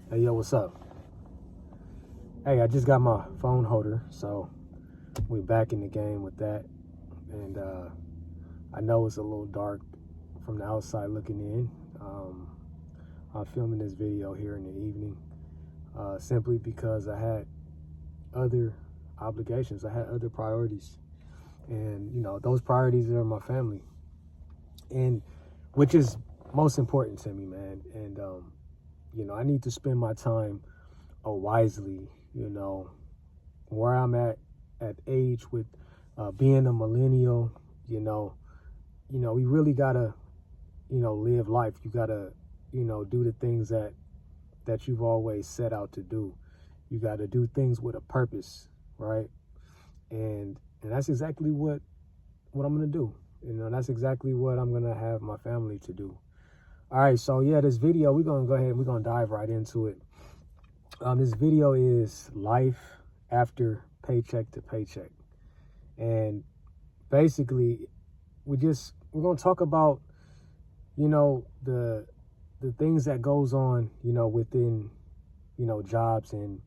Hey, yo, what's up? Hey, I just got my phone holder, so we back in the game with that. And I know it's a little dark from the outside looking in. I'm filming this video here in the evening simply because I had other obligations. I had other priorities. And, you know, those priorities are my family. And which is most important to me, man. And, you know, I need to spend my time wisely, you know, where I'm at age with being a millennial, you know, we really gotta, live life. You gotta, do the things that you've always set out to do. You gotta do things with a purpose, right? And that's exactly what I'm gonna do. You know, that's exactly what I'm gonna have my family to do. All right, so yeah, this video, we're gonna go ahead and we're gonna dive right into it. This video is life after paycheck to paycheck. And basically, we're going to talk about, the things that goes on, within, jobs and,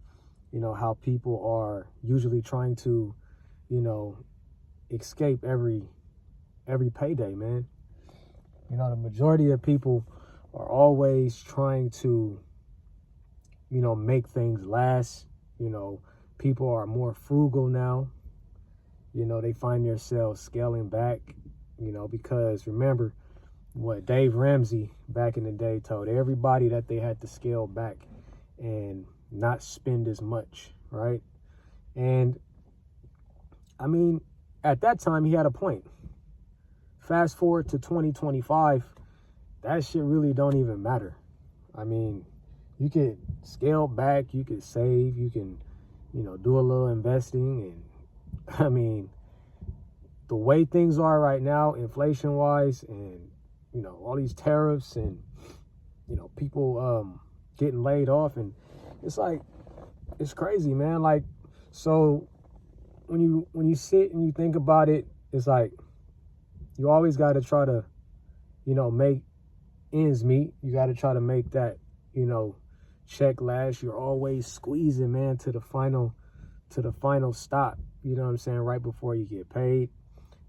how people are usually trying to, escape every payday, man. The majority of people are always trying to, make things last. People are more frugal now. They find themselves scaling back, because remember what Dave Ramsey back in the day told everybody that they had to scale back and not spend as much, right? And I mean, at that time, he had a point. Fast forward to 2025, that shit really don't even matter. I mean, you could scale back, you could save, you can, do a little investing. And I mean, the way things are right now, inflation wise, and, all these tariffs and, people getting laid off. And it's like, it's crazy, man. Like, so when you sit and you think about it, it's like, you always got to try to, make ends meet. You got to try to make that, check last. You're always squeezing, man, to the final stop, you know what I'm saying, right before you get paid.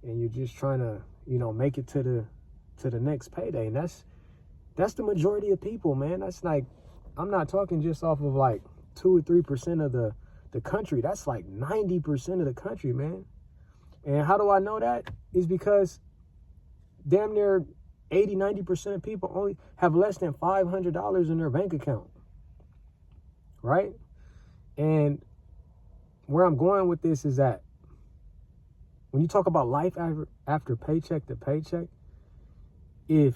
And you're just trying to, make it to the next payday. And that's the majority of people, man. That's like, I'm not talking just off of like 2 or 3% of the country. That's like 90% of the country, man. And how do I know that? Is because damn near 80-90% of people only have less than $500 in their bank account, right? And where I'm going with this is that when you talk about life after paycheck to paycheck, if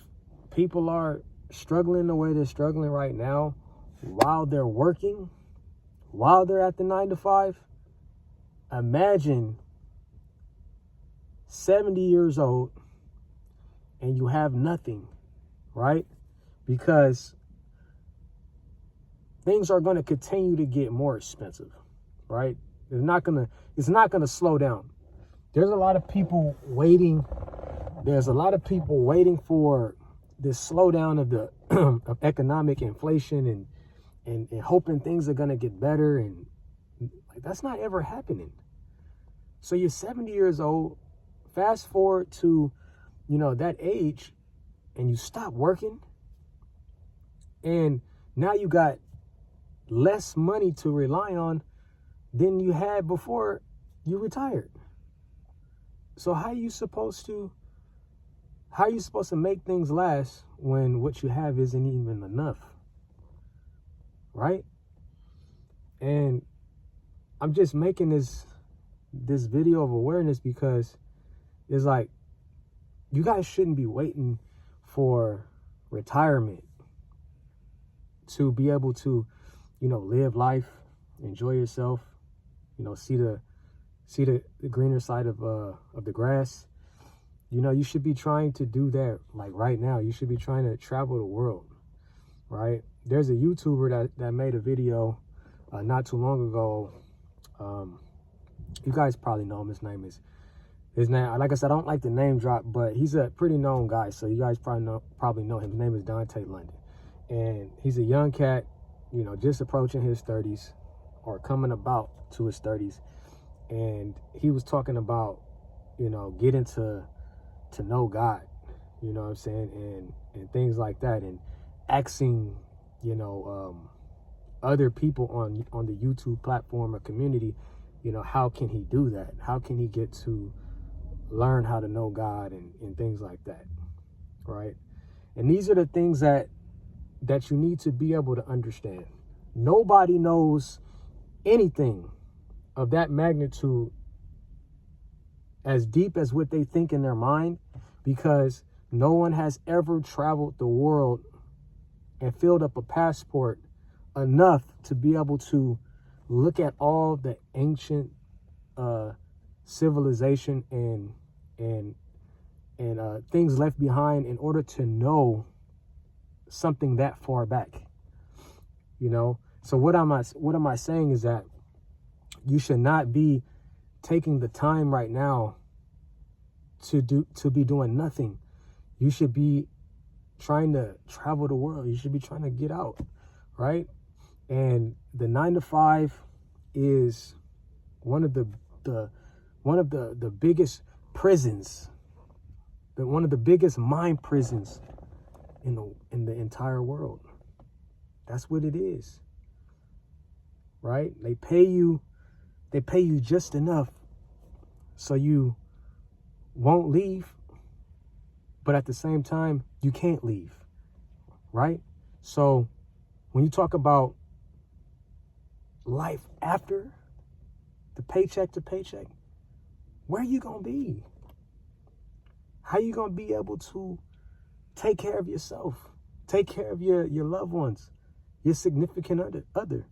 people are struggling the way they're struggling right now while they're working, while they're at the 9 to 5, imagine 70 years old and you have nothing, right? Because things are going to continue to get more expensive, right? It's not going to slow down. There's a lot of people waiting. There's a lot of people waiting for this slowdown of the of economic inflation and hoping things are going to get better. And like, that's not ever happening. So you're 70 years old, fast forward to, that age, and you stop working, and now you got less money to rely on than you had before you retired. So how are you supposed to make things last when what you have isn't even enough, right? And I'm just making this video of awareness because it's like, you guys shouldn't be waiting for retirement to be able to, live life, enjoy yourself, see the greener side of the grass. You should be trying to do that like right now. You should be trying to travel the world, right? There's a YouTuber that made a video not too long ago. You guys probably know him. His name, like I said, I don't like the name drop, but he's a pretty known guy, so you guys probably know him. His name is Dante London, and he's a young cat. just approaching his 30s or coming about to his 30s. And he was talking about, getting to know God, you know what I'm saying? And things like that. And asking, other people on the YouTube platform or community, how can he do that? How can he get to learn how to know God and things like that, right? And these are the things that you need to be able to understand. Nobody knows anything of that magnitude as deep as what they think in their mind, because no one has ever traveled the world and filled up a passport enough to be able to look at all the ancient civilization and things left behind in order to know something that far back. So what am I saying is that you should not be taking the time right now to be doing nothing. You should be trying to travel the world. You should be trying to get out, right? And the 9-to-5 is one of the biggest prisons, one of the biggest mind prisons in the entire world. That's what it is, right? They pay you just enough so you won't leave, but at the same time you can't leave, right? So when you talk about life after the paycheck to paycheck, where are you gonna be? How are you gonna be able to take care of yourself, take care of your loved ones, your significant other,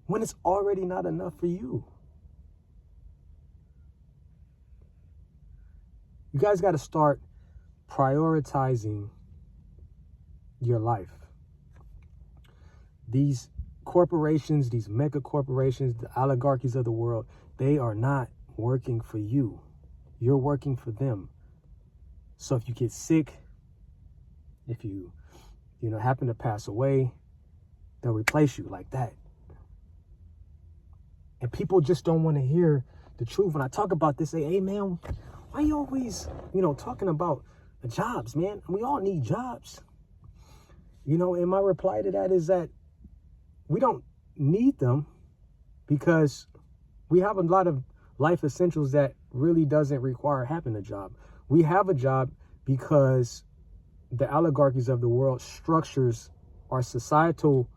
when it's already not enough for you? You guys got to start prioritizing your life. These corporations, these mega corporations, the oligarchies of the world, they are not working for you. You're working for them. So if you get sick, if you happen to pass away, they'll replace you like that. And people just don't want to hear the truth. When I talk about this, say, hey man, why you always, talking about the jobs, man? We all need jobs. And my reply to that is that we don't need them because we have a lot of life essentials that really doesn't require having a job. We have a job because the oligarchies of the world structures our societal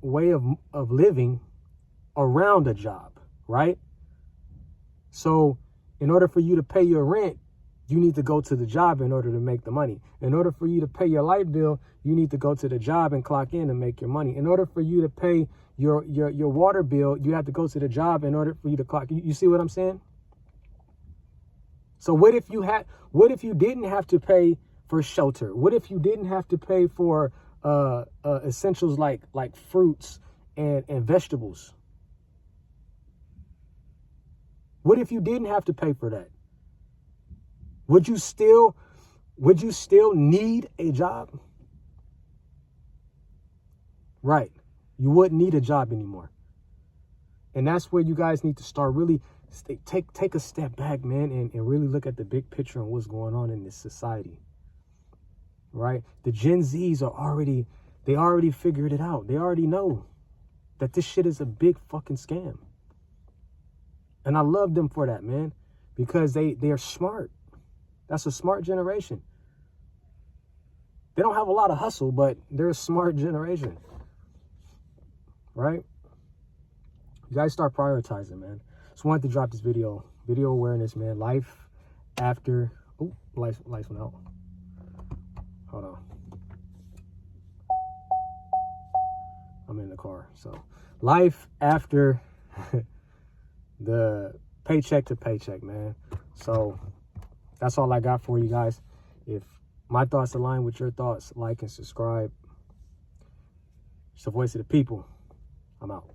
way of living around a job, right? So in order for you to pay your rent, you need to go to the job in order to make the money. In order for you to pay your light bill, you need to go to the job and clock in and make your money. In order for you to pay your water bill, you have to go to the job in order for you to clock. You see what I'm saying? So what if you didn't have to pay for shelter? What if you didn't have to pay for essentials like fruits and vegetables? What if you didn't have to pay for that? Would you still need a job? Right. You wouldn't need a job anymore. And that's where you guys need to start really take a step back, man, and really look at the big picture and what's going on in this society. Right? The Gen Zs they already figured it out. They already know that this shit is a big fucking scam. And I love them for that, man, because they're smart. That's a smart generation. They don't have a lot of hustle, but they're a smart generation, right? You guys start prioritizing, man. Just wanted to drop this video awareness, man. Life after, lights went out. Hold on. I'm in the car. So life after the paycheck to paycheck, man. So that's all I got for you guys. If my thoughts align with your thoughts, like and subscribe. It's the voice of the people. I'm out.